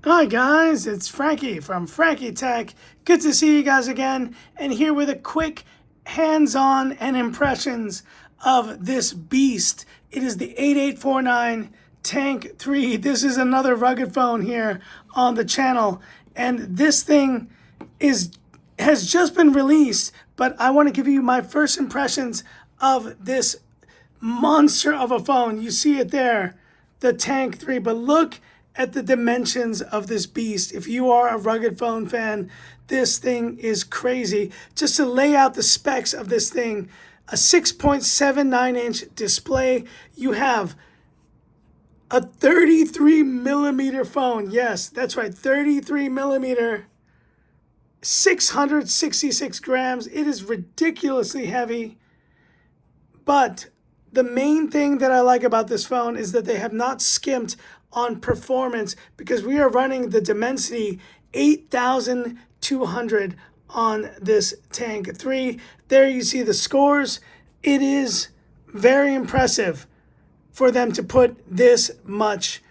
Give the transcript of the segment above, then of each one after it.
Hi guys, it's Frankie from Frankie Tech. Good to see you guys again, and here with a quick hands-on and impressions of this beast. It is the 8849 Tank 3. This is another rugged phone here on the channel, and this thing has just been released, but I want to give you my first impressions of this monster of a phone. You see it there, the Tank 3, but look at the dimensions of this beast. If you are a rugged phone fan, this thing is crazy. Just to lay out the specs of this thing, a 6.79-inch display. You have a 33 millimeter phone. Yes, that's right, 33 millimeter, 666 grams. It is ridiculously heavy. But the main thing that I like about this phone is that they have not skimped on performance, because we are running the Dimensity 8200 on this Tank 3. There you see the scores. It is very impressive for them to put this much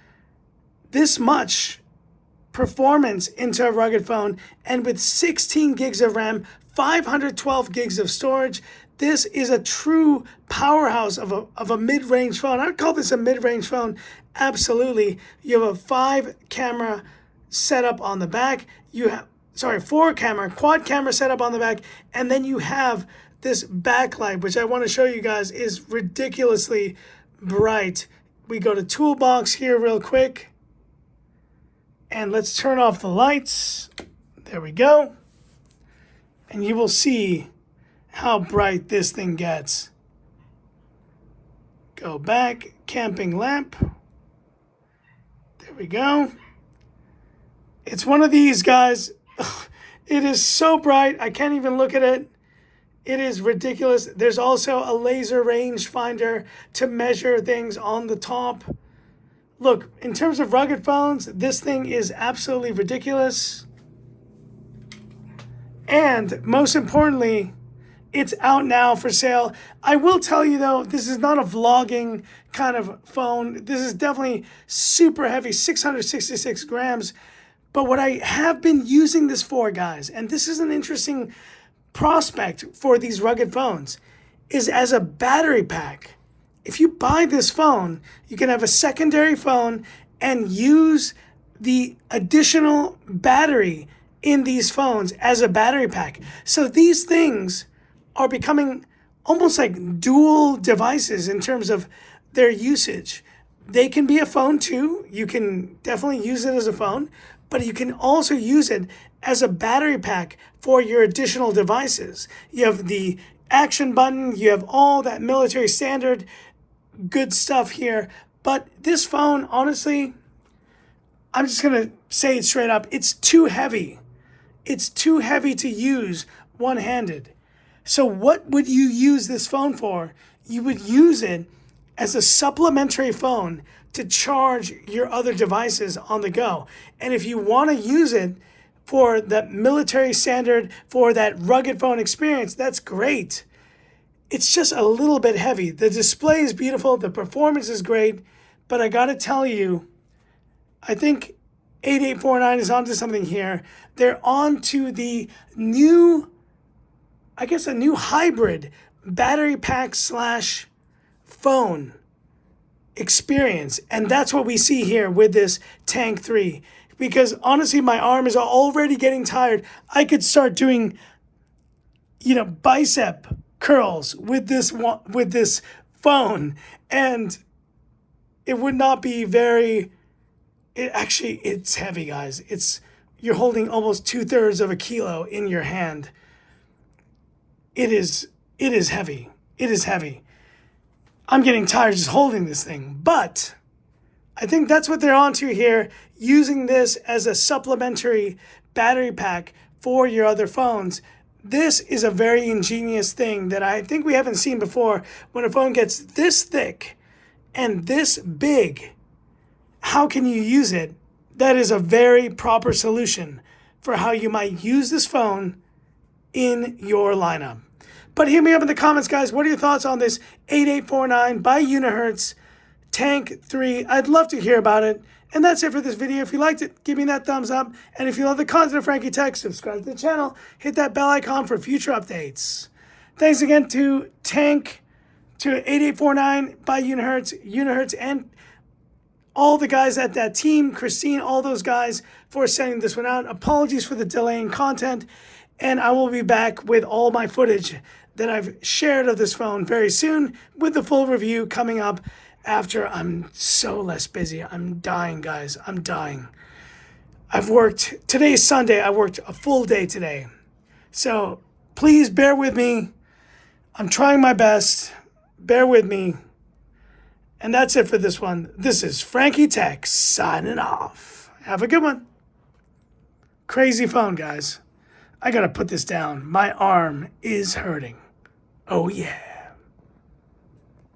performance into a rugged phone, and with 16 gigs of RAM, 512 gigs of storage. This is a true powerhouse of a mid-range phone. I would call this a mid-range phone. Absolutely. You have a 5-camera setup on the back. You have, 4-camera, quad camera setup on the back. And then you have this backlight, which I want to show you guys is ridiculously bright. We go to toolbox here real quick. And let's turn off the lights. There we go. And you will see how bright this thing gets. Go back, camping lamp. There we go. It's one of these, guys. It is so bright, I can't even look at it. It is ridiculous. There's also a laser range finder to measure things on the top. Look, in terms of rugged phones, this thing is absolutely ridiculous. And most importantly, it's out now for sale. I will tell you though, this is not a vlogging kind of phone. This is definitely super heavy, 666 grams. But what I have been using this for, guys, and this is an interesting prospect for these rugged phones, is as a battery pack. If you buy this phone, you can have a secondary phone and use the additional battery in these phones as a battery pack. So these things are becoming almost like dual devices in terms of their usage. They can be a phone too. You can definitely use it as a phone, but you can also use it as a battery pack for your additional devices. You have the action button, you have all that military standard good stuff here. But this phone, honestly, I'm just going to say it straight up, it's too heavy. It's too heavy to use one-handed. So what would you use this phone for? You would use it as a supplementary phone to charge your other devices on the go. And if you want to use it for that military standard, for that rugged phone experience, that's great. It's just a little bit heavy. The display is beautiful. The performance is great. But I got to tell you, I think 8849 is onto something here. They're onto the new, I guess, a new hybrid battery pack slash phone experience. And that's what we see here with this Tank 3. Because honestly, my arm is already getting tired. I could start doing, bicep curls with this phone, and it would not be very, it's heavy, guys. You're holding almost 2/3 of a kilo in your hand. It is heavy. It is heavy. I'm getting tired just holding this thing, but I think that's what they're onto here, using this as a supplementary battery pack for your other phones. This is a very ingenious thing that I think we haven't seen before. When a phone gets this thick and this big, how can you use it? That is a very proper solution for how you might use this phone in your lineup. But hit me up in the comments, guys. What are your thoughts on this 8849 by Unihertz Tank 3? I'd love to hear about it. And that's it for this video. If you liked it, give me that thumbs up. And if you love the content of Frankie Tech, subscribe to the channel. Hit that bell icon for future updates. Thanks again to Tank, to 8849 by Unihertz, and all the guys at that team, Christine, all those guys for sending this one out. Apologies for the delay in content, and I will be back with all my footage that I've shared of this phone very soon with the full review coming up after I'm so less busy. I'm dying, guys. I'm dying. Today's Sunday. I worked a full day today. So please bear with me. I'm trying my best. Bear with me. And that's it for this one. This is Frankie Tech signing off. Have a good one. Crazy phone, guys. I gotta put this down. My arm is hurting. Oh, yeah.